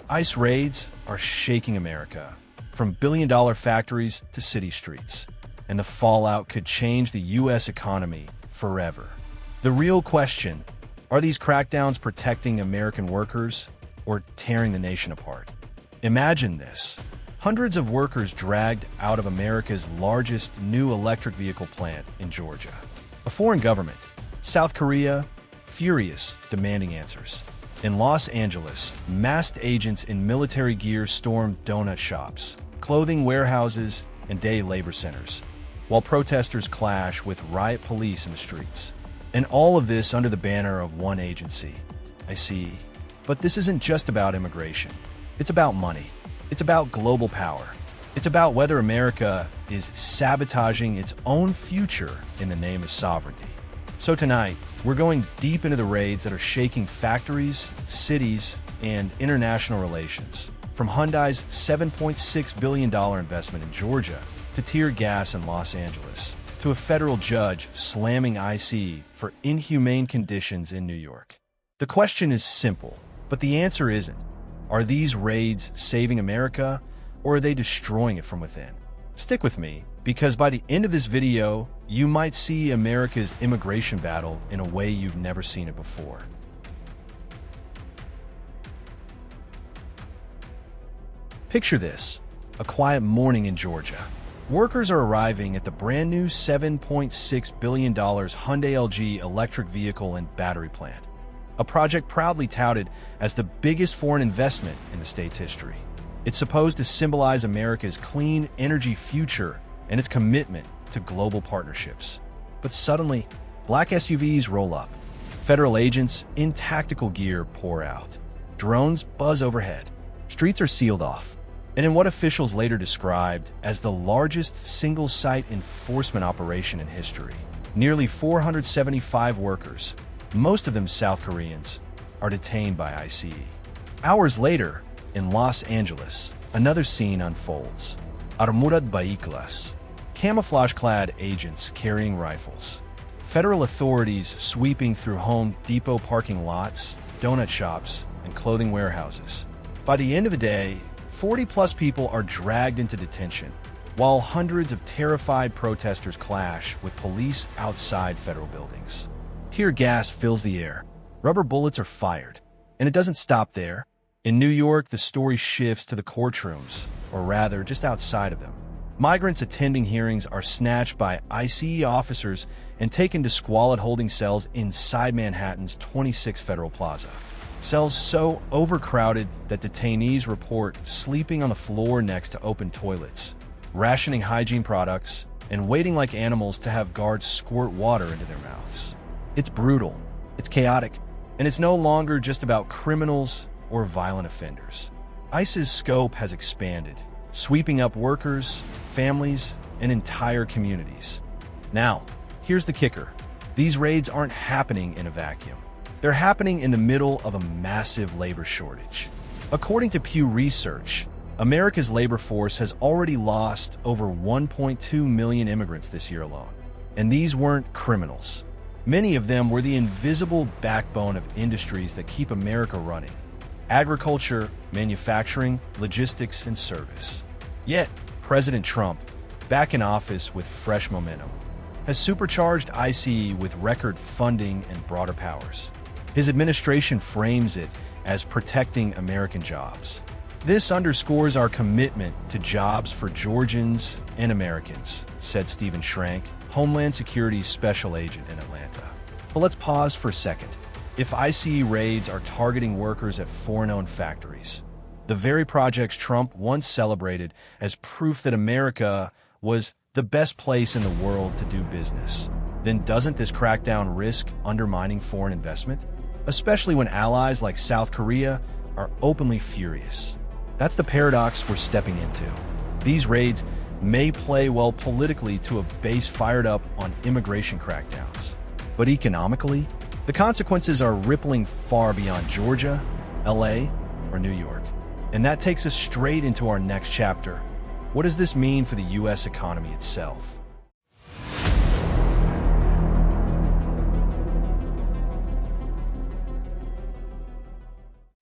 ICE raids are shaking America, from billion-dollar factories to city streets, and the fallout could change the U.S. economy forever. The real question, are these crackdowns protecting American workers or tearing the nation apart? Imagine this. Hundreds of workers dragged out of America's largest new electric vehicle plant in Georgia. A foreign government, South Korea, furious, demanding answers. In Los Angeles, masked agents in military gear stormed donut shops, clothing warehouses, and day labor centers, while protesters clash with riot police in the streets. And all of this under the banner of one agency, ICE. But this isn't just about immigration. It's about money. It's about global power. It's about whether America is sabotaging its own future in the name of sovereignty. So tonight, we're going deep into the raids that are shaking factories, cities, and international relations. From Hyundai's $7.6 billion investment in Georgia to tear gas in Los Angeles, to a federal judge slamming ICE for inhumane conditions in New York. The question is simple, but the answer isn't. Are these raids saving America, or are they destroying it from within? Stick with me, because by the end of this video, you might see America's immigration battle in a way you've never seen it before. Picture this, a quiet morning in Georgia. Workers are arriving at the brand new $7.6 billion Hyundai LG electric vehicle and battery plant, a project proudly touted as the biggest foreign investment in the state's history. It's supposed to symbolize America's clean energy future and its commitment to global partnerships. But suddenly, black SUVs roll up. Federal agents in tactical gear pour out. Drones buzz overhead. Streets are sealed off. And in what officials later described as the largest single-site enforcement operation in history, nearly 475 workers, most of them South Koreans, are detained by ICE. Hours later, in Los Angeles, another scene unfolds. Armurad vehículos, camouflage-clad agents carrying rifles. Federal authorities sweeping through Home Depot parking lots, donut shops, and clothing warehouses. By the end of the day, 40-plus people are dragged into detention, while hundreds of terrified protesters clash with police outside federal buildings. Tear gas fills the air. Rubber bullets are fired. And it doesn't stop there. In New York, the story shifts to the courtrooms, or rather, just outside of them. Migrants attending hearings are snatched by ICE officers and taken to squalid holding cells inside Manhattan's 26 Federal Plaza. Cells so overcrowded that detainees report sleeping on the floor next to open toilets, rationing hygiene products, and waiting like animals to have guards squirt water into their mouths. It's brutal, it's chaotic, and it's no longer just about criminals or violent offenders. ICE's scope has expanded, sweeping up workers, families, and entire communities. Now, here's the kicker. These raids aren't happening in a vacuum. They're happening in the middle of a massive labor shortage. According to Pew Research, America's labor force has already lost over 1.2 million immigrants this year alone. And these weren't criminals. Many of them were the invisible backbone of industries that keep America running. Agriculture, manufacturing, logistics, and service. Yet, President Trump, back in office with fresh momentum, has supercharged ICE with record funding and broader powers. His administration frames it as protecting American jobs. This underscores our commitment to jobs for Georgians and Americans, said Stephen Schrank, Homeland Security's special agent in Atlanta. But let's pause for a second. If ICE raids are targeting workers at foreign-owned factories, the very projects Trump once celebrated as proof that America was the best place in the world to do business, then doesn't this crackdown risk undermining foreign investment? Especially when allies like South Korea are openly furious. That's the paradox we're stepping into. These raids may play well politically to a base fired up on immigration crackdowns. But economically, the consequences are rippling far beyond Georgia, LA, or New York. And that takes us straight into our next chapter. What does this mean for the U.S. economy itself?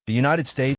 The United States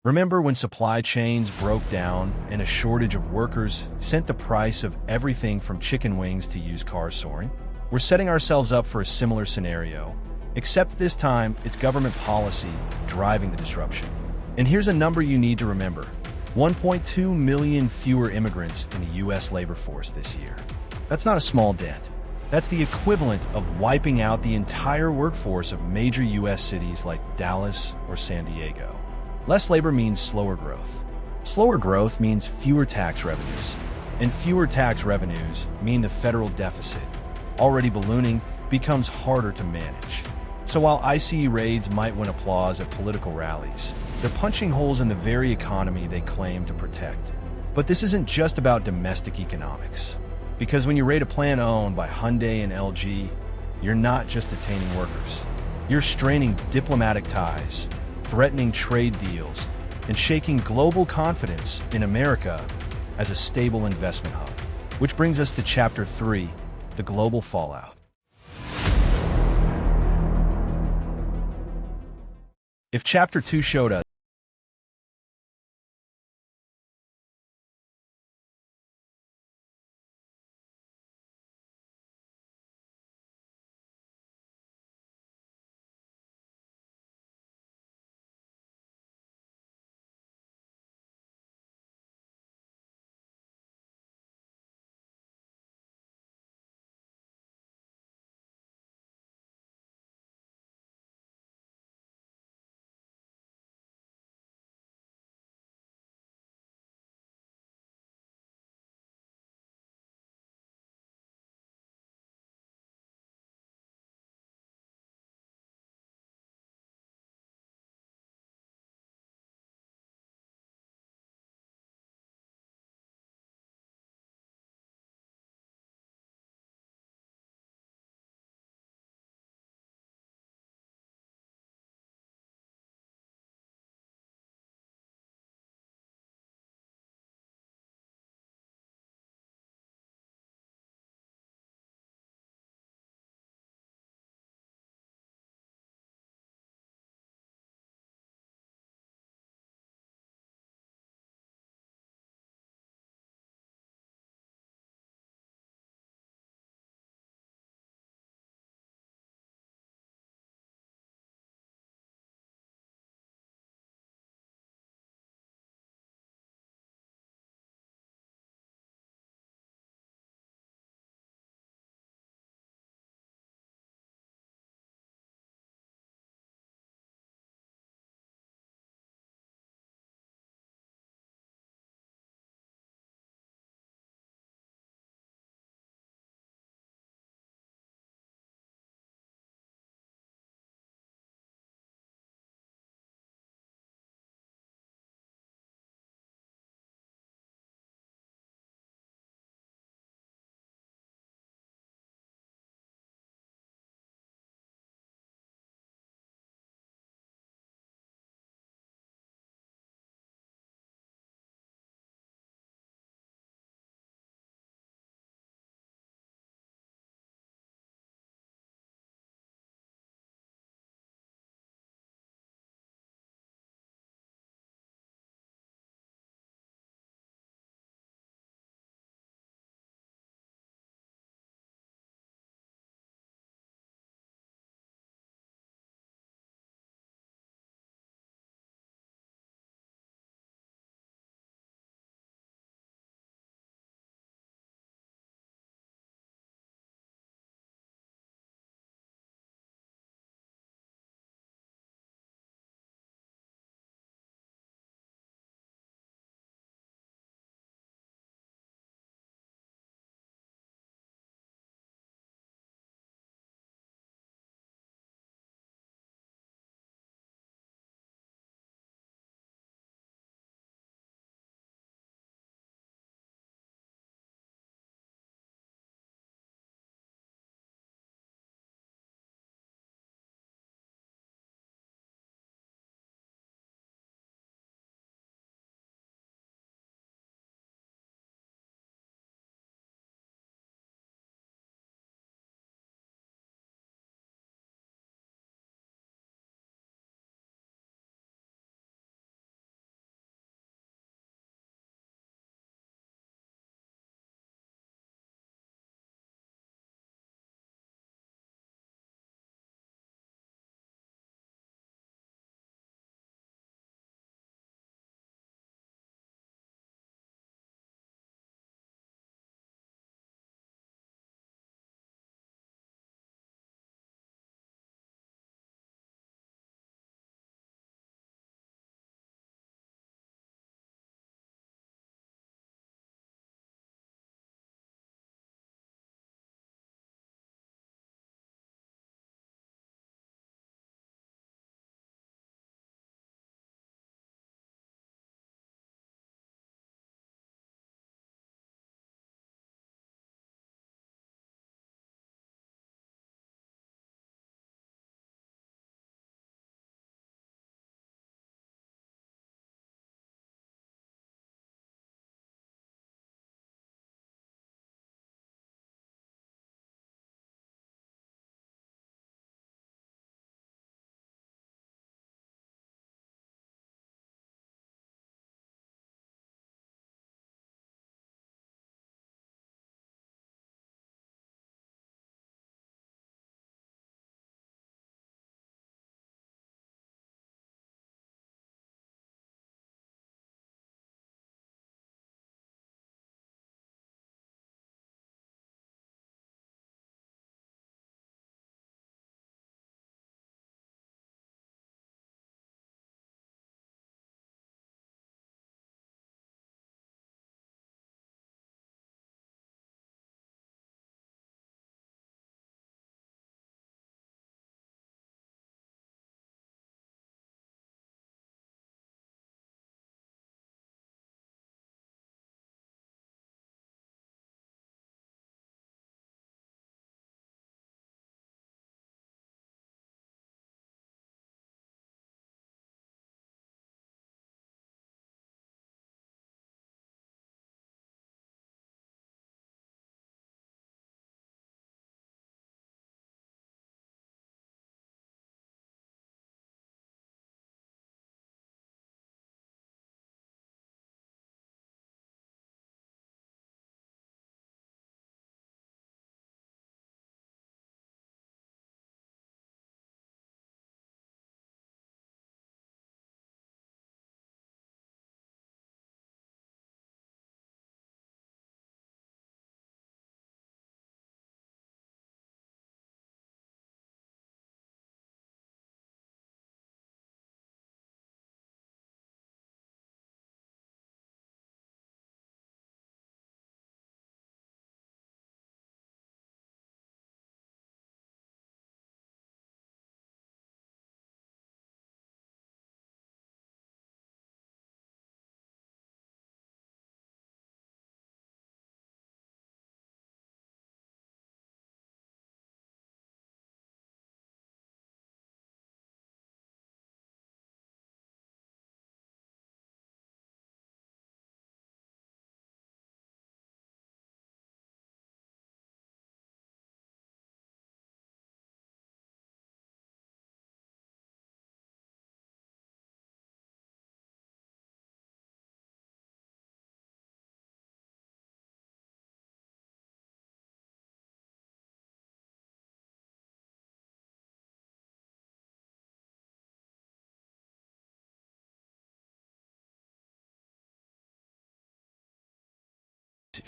Remember when supply chains broke down and a shortage of workers sent the price of everything from chicken wings to used cars soaring? We're setting ourselves up for a similar scenario, except this time it's government policy driving the disruption. And here's a number you need to remember. 1.2 million fewer immigrants in the U.S. labor force this year. That's not a small dent. That's the equivalent of wiping out the entire workforce of major U.S. cities like Dallas or San Diego. Less labor means slower growth. Slower growth means fewer tax revenues. And fewer tax revenues mean the federal deficit, already ballooning, becomes harder to manage. So while ICE raids might win applause at political rallies, they're punching holes in the very economy they claim to protect. But this isn't just about domestic economics. Because when you raid a plant owned by Hyundai and LG, you're not just detaining workers. You're straining diplomatic ties, threatening trade deals, and shaking global confidence in America as a stable investment hub. Which brings us to Chapter 3, the global fallout. If Chapter 2 showed us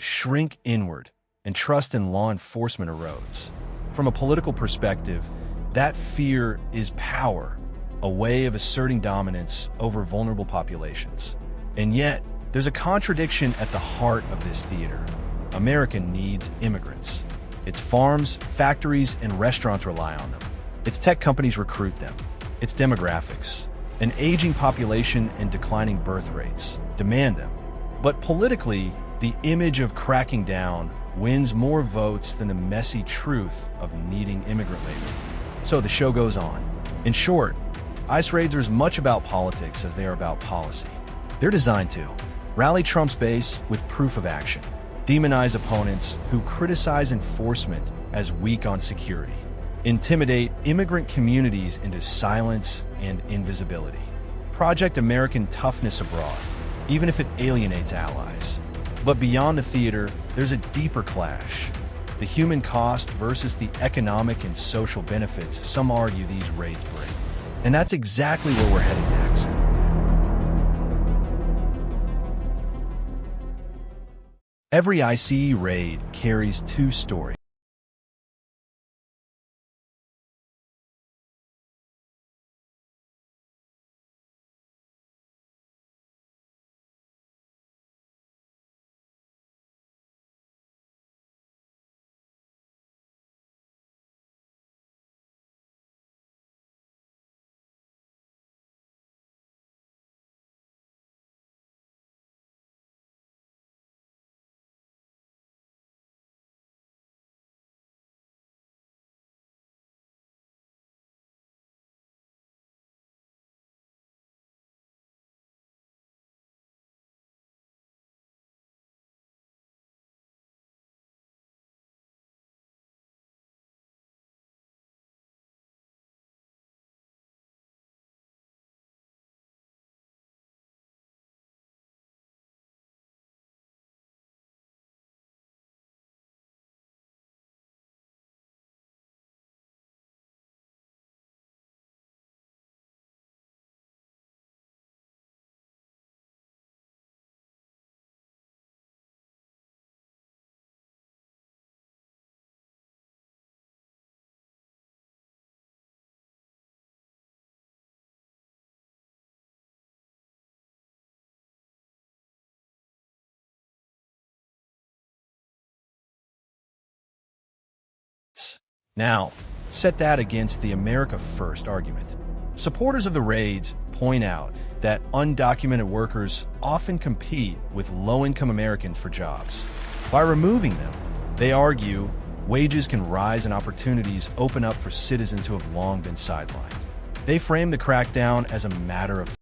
shrink inward, and trust in law enforcement erodes. From a political perspective, that fear is power, a way of asserting dominance over vulnerable populations. And yet, there's a contradiction at the heart of this theater. America needs immigrants. Its farms, factories, and restaurants rely on them. Its tech companies recruit them. Its demographics, an aging population and declining birth rates, demand them. But politically, the image of cracking down wins more votes than the messy truth of needing immigrant labor. So the show goes on. In short, ICE raids are as much about politics as they are about policy. They're designed to rally Trump's base with proof of action, demonize opponents who criticize enforcement as weak on security, intimidate immigrant communities into silence and invisibility, project American toughness abroad, even if it alienates allies. But beyond the theater, there's a deeper clash. The human cost versus the economic and social benefits some argue these raids bring. And that's exactly where we're heading next. Every ICE raid carries two stories. Now, set that against the America First argument. Supporters of the raids point out that undocumented workers often compete with low-income Americans for jobs. By removing them, they argue wages can rise and opportunities open up for citizens who have long been sidelined. They frame the crackdown as a matter of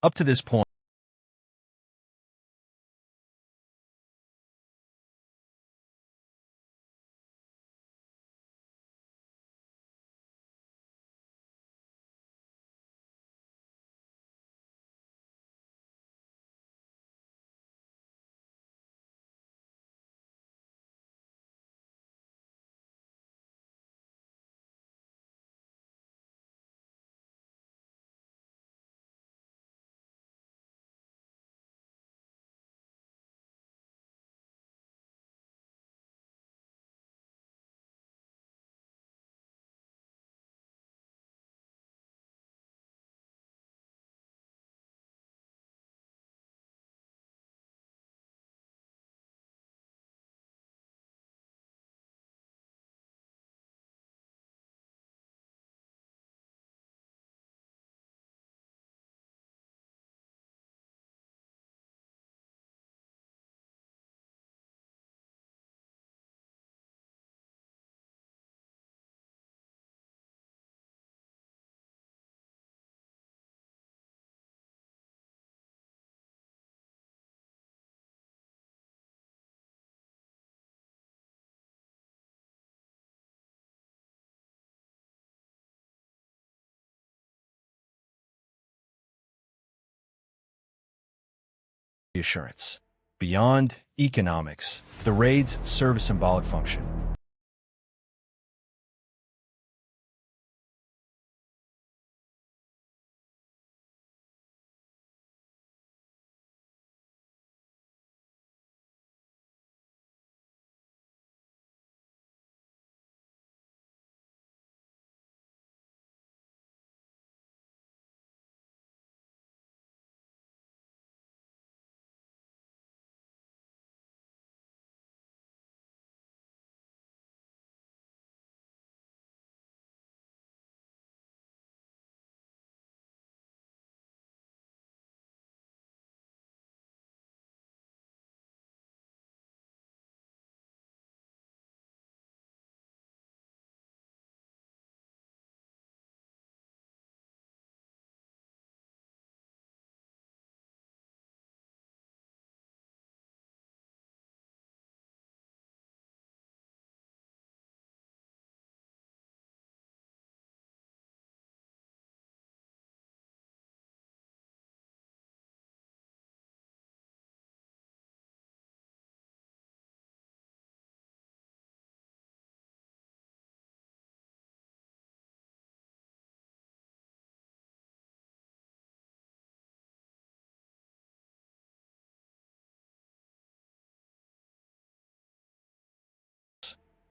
Up to this point, reassurance. Beyond economics, the raids serve a symbolic function.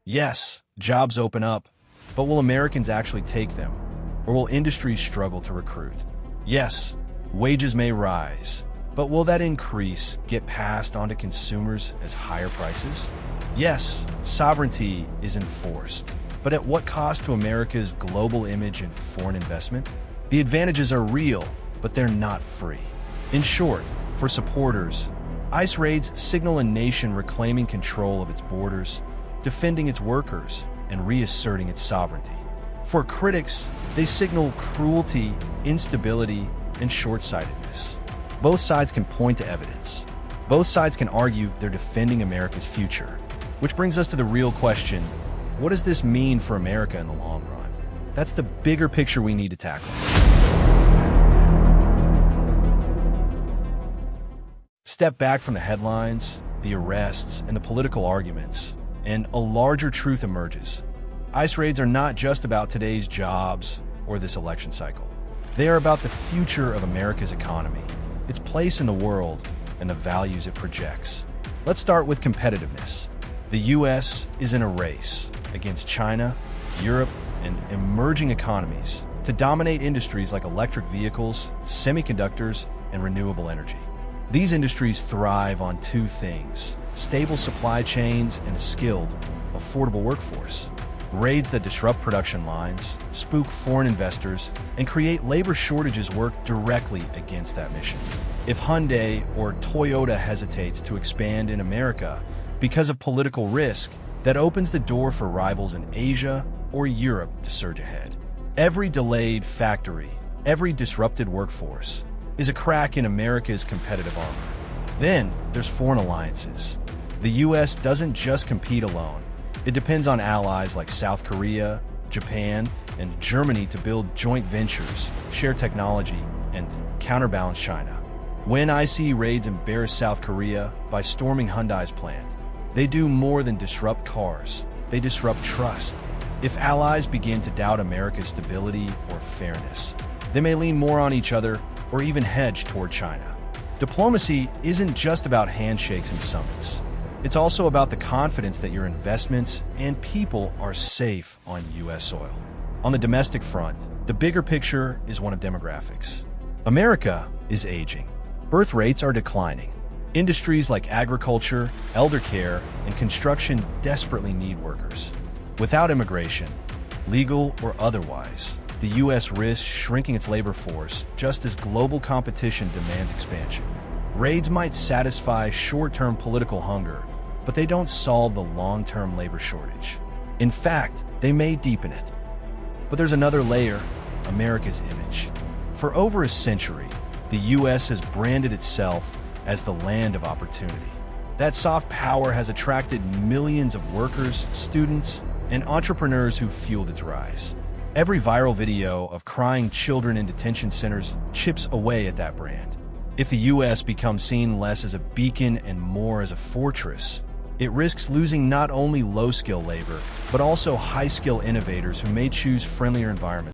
Yes, jobs open up, but will Americans actually take them? Or will industries struggle to recruit? Yes, wages may rise, but will that increase get passed on to consumers as higher prices? Yes, sovereignty is enforced, but at what cost to America's global image and foreign investment? The advantages are real, but they're not free. In short, for supporters, ICE raids signal a nation reclaiming control of its borders, defending its workers, and reasserting its sovereignty. For critics, they signal cruelty, instability, and short-sightedness. Both sides can point to evidence. Both sides can argue they're defending America's future. Which brings us to the real question: what does this mean for America in the long run? That's the bigger picture we need to tackle. Step back from the headlines, the arrests, and the political arguments, and a larger truth emerges. ICE raids are not just about today's jobs or this election cycle. They are about the future of America's economy, its place in the world, and the values it projects. Let's start with competitiveness. The U.S. is in a race against China, Europe, and emerging economies to dominate industries like electric vehicles, semiconductors, and renewable energy. These industries thrive on two things: stable supply chains and a skilled, affordable workforce. Raids that disrupt production lines, spook foreign investors, and create labor shortages work directly against that mission. If Hyundai or Toyota hesitates to expand in America because of political risk, that opens the door for rivals in Asia or Europe to surge ahead. Every delayed factory, every disrupted workforce, is a crack in America's competitive armor. Then there's foreign alliances. The U.S. doesn't just compete alone. It depends on allies like South Korea, Japan, and Germany to build joint ventures, share technology, and counterbalance China. When ICE raids embarrass South Korea by storming Hyundai's plant, they do more than disrupt cars. They disrupt trust. If allies begin to doubt America's stability or fairness, they may lean more on each other or even hedge toward China. Diplomacy isn't just about handshakes and summits. It's also about the confidence that your investments and people are safe on U.S. soil. On the domestic front, the bigger picture is one of demographics. America is aging. Birth rates are declining. Industries like agriculture, elder care, and construction desperately need workers. Without immigration, legal or otherwise, the U.S. risks shrinking its labor force just as global competition demands expansion. Raids might satisfy short-term political hunger, but they don't solve the long-term labor shortage. In fact, they may deepen it. But there's another layer, America's image. For over a century, the U.S. has branded itself as the land of opportunity. That soft power has attracted millions of workers, students, and entrepreneurs who fueled its rise. Every viral video of crying children in detention centers chips away at that brand. If the U.S. becomes seen less as a beacon and more as a fortress, it risks losing not only low-skill labor, but also high-skill innovators who may choose friendlier environments.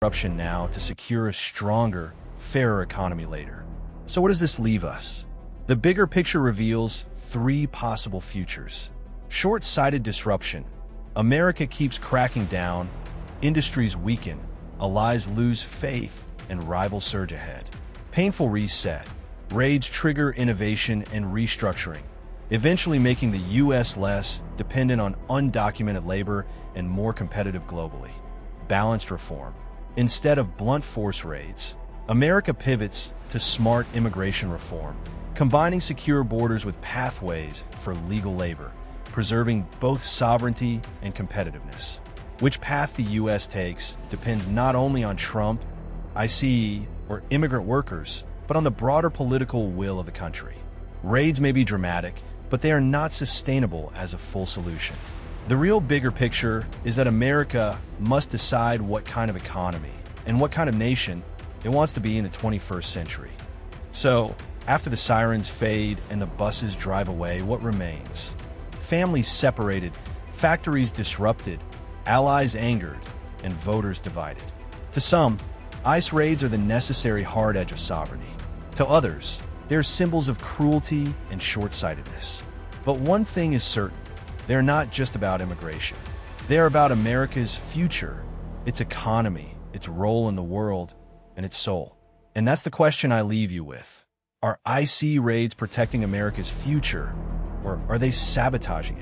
Disruption now to secure a stronger, fairer economy later. So what does this leave us? The bigger picture reveals three possible futures. Short-sighted disruption. America keeps cracking down, industries weaken, allies lose faith, and rivals surge ahead. Painful reset. Raids trigger innovation and restructuring, eventually making the U.S. less dependent on undocumented labor and more competitive globally. Balanced reform. Instead of blunt force raids, America pivots to smart immigration reform, combining secure borders with pathways for legal labor, preserving both sovereignty and competitiveness. Which path the U.S. takes depends not only on Trump, ICE, or immigrant workers, but on the broader political will of the country. Raids may be dramatic, but they are not sustainable as a full solution. The real bigger picture is that America must decide what kind of economy and what kind of nation it wants to be in the 21st century. So, after the sirens fade and the buses drive away, what remains? Families separated, factories disrupted, allies angered, and voters divided. To some, ICE raids are the necessary hard edge of sovereignty. To others, they're symbols of cruelty and short-sightedness. But one thing is certain. They're not just about immigration. They're about America's future, its economy, its role in the world, and its soul. And that's the question I leave you with. Are IC raids protecting America's future, or are they sabotaging it?